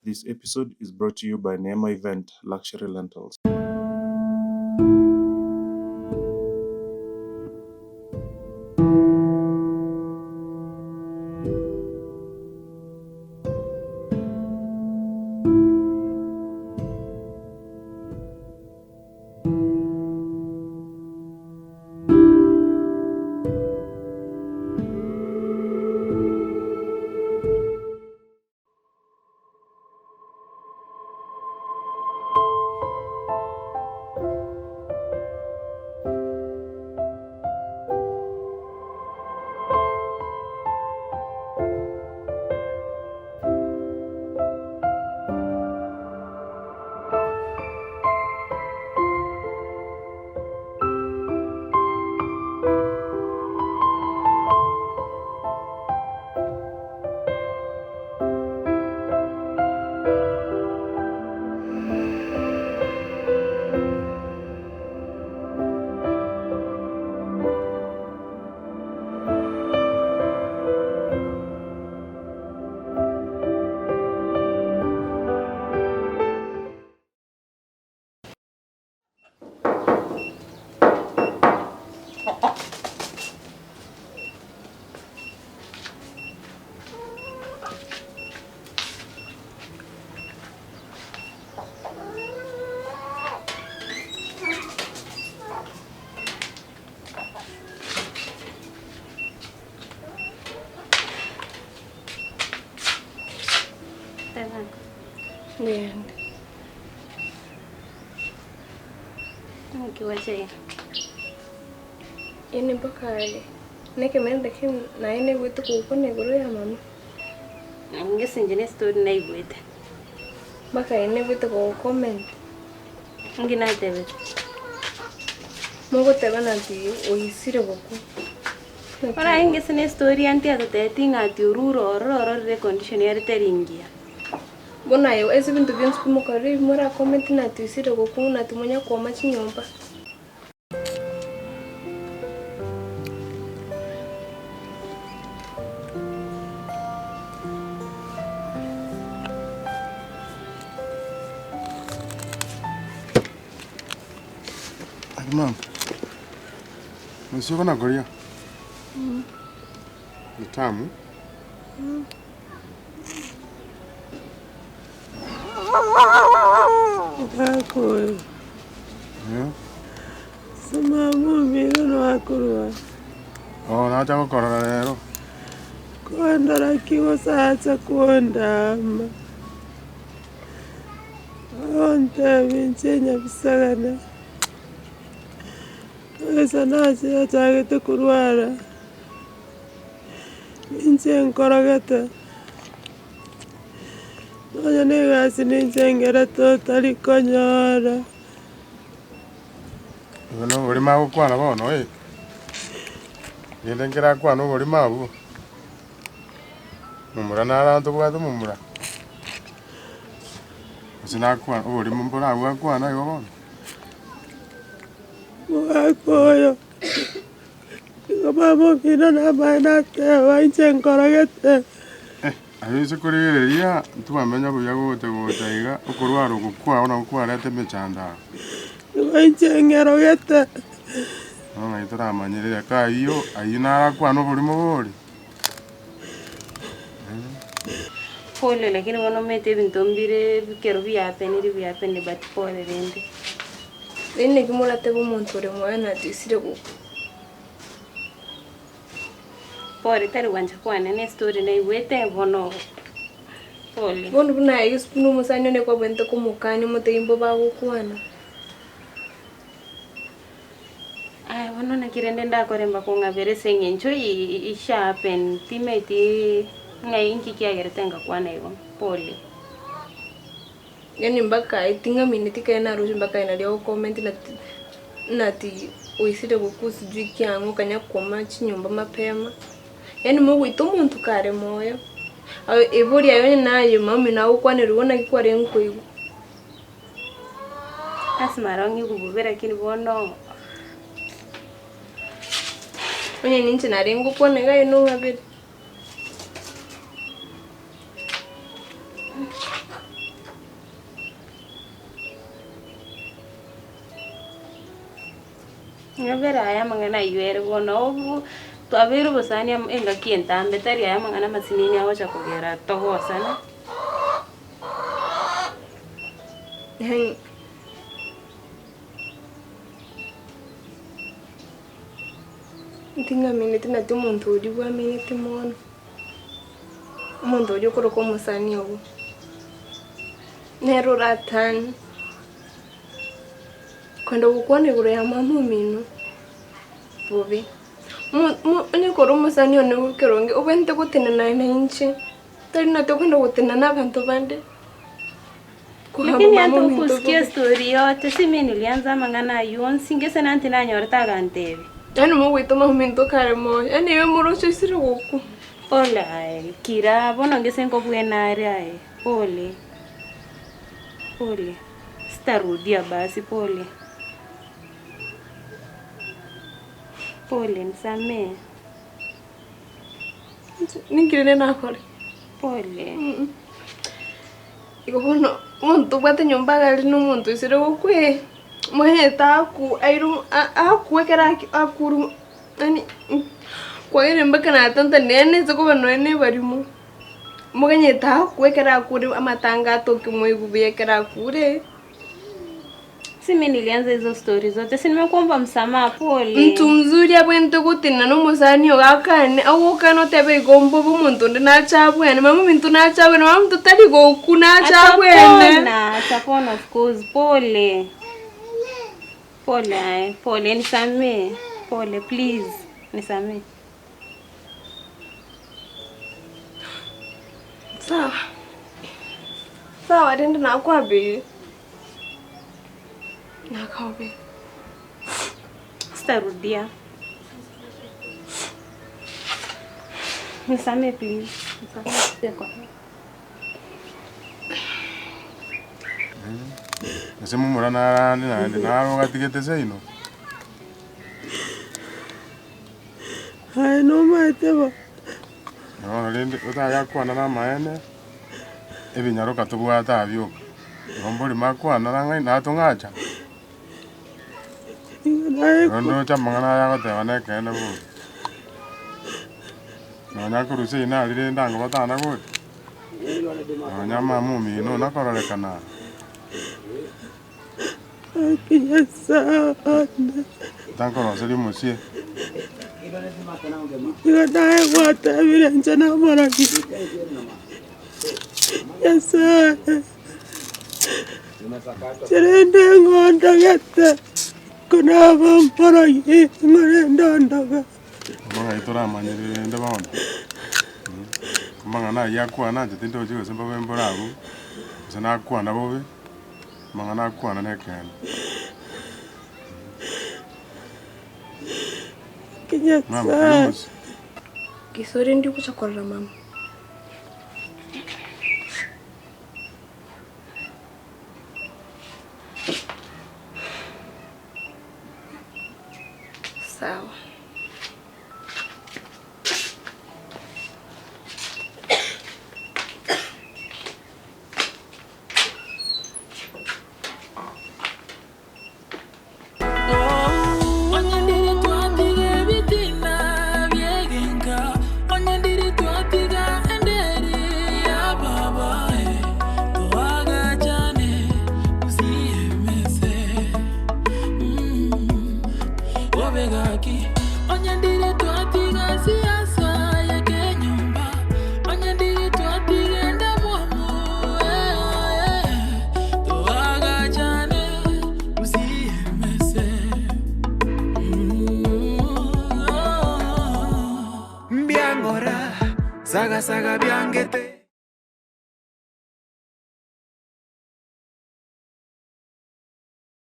This episode is brought to you by Neema Event Luxury Lentils. Bien. Kiwache Ini mpaka neke mende kim na ine witu kukone guru ya mama. ngesinjine story na ibwete Mpaka ine witu ku comment. ngina tebe Mogo teba nanti oisire boku. ora ngesine story anti atete ngati ururo re condition ya riteringia Bona yo ezi bintu byonse kumukari mura comment na tuisire boku na tumunya kwa machi nyomba. Mom, Monsieur Goria. Ni tamu. Ako. Sama mumiro no akurwa. Oh, naacha gukora rero. Kwenda rakiwa sasa kuondama. Onta vinchenya bisagana. Esa nasi atagete kurwara. Vinche nkorogete. Noja negasi ninchengera totali konyora. Bueno, uri magu kwana bono Ngende ngira kwana uri magu. Mumura narantu bwatu mumura. Usina kwana uri mumbura bwa kwana yo bono. Wakoyo. Kama mfino na manate wainche nkorogete. Ayise kuriria ntubamenya kuya gute iga ukurwara gukwa ona gukwa ate mechanda. Wainche ngerogete. Nona itaramanyirira ka iyo ayina kwana uri mugori. pole lakini wono mete bintombire bikero byapenire but pole rende Ine kimura tebo muntu ore moya na tuisire boku. pole tari wanja kwana ne story na ibwete bono pole Bono buna yuspunu musanyo ne kwa bente kumukani mute imbo ba gukwana. ai wono na kirende ndakoremba kungabere sengencho isha happen timeti ngai inki kiagertenga kwana iwo pole Yani mpaka itinga minute kaina rushi mpaka inalia comment na ti oisire boku sijui kyangu kanya koma chinyomba mapema. Yani Mungu itomuntu kare moyo. Eburi ayo nayo mami na ukwane rubona kikware nkoigo. asmarangi kububera kini bono Onye ninche narengo kone gayo no habere. Ngabera aya mangana yuere bona obu twabero bosani enga kientambe tari aya mangana masinini awacha kugera togosana. Tinga minute na tu muntu uri wa minute mono. Muntu uri kuro ko musani obu. Nero ratan. Kwenda gukone gure ya mamu mino. Bobe. Ni kuro musani one ukironge obente gutinana na inchi. Tari na to kwenda gutinana abantu bande. Lakini hata ukusikia story yote si mimi nilianza mangana yon singese nanti na nyorta gantebe. Yani mo wito mahuminto kare mo. Yani yo murosho isire goku. Hola, Kira, bona ngese nko buena area. Pole. Pole. Sitarudia basi pole. Pole nisamee. Ningirene na kore. Pole. Iko bono muntu bwate nyumba gali n'umuntu isire gokwe. Moheta aku airu aku ekera akuru ani kwa ire mbaka na tanta nene ziko bano ene barimo muganye ta aku ekera akuru amatanga toki moigu biekera akure. Si mimi nilianza hizo stories zote. Si nimekuomba msamaha pole. Mtu mzuri abwente gutina no musani ogakane awo kano tebe gombo bumuntu ndinachabwene mama mintu nachabwene mama mtu tari goku nachabwene. Atapona of course pole. Pole, pole nisamee. Pole please, nisamee. Sawa dende na kwabe. Na kwabe. Sitarudia. Nisamee please. Nisamee. Ese mumura na gatigete seino. Ai no maiteba. No rende utaga kwana na maene. Ebinyaro katugwata abyo. Ngombori makwana nangai na tungacha. Rondo cha mangana ya gote wana kene bu. No nyakuruse ina rire ndango batana go. No nyama mumi no nakorole kana. Tankoro seli musie. Iga dai wata birenja na maraki. Yes. Serende ngonda gete. Kuna maraki ngorenda ndaga. Manga itora manyere ndaba baona. Manga na yakwana tetindo jigo semba bembolago. Sana kwana bobe. Manga na kwana nekene. Mama, Kisori ndi kuchakorera mama. Sawa. Saga saga biangete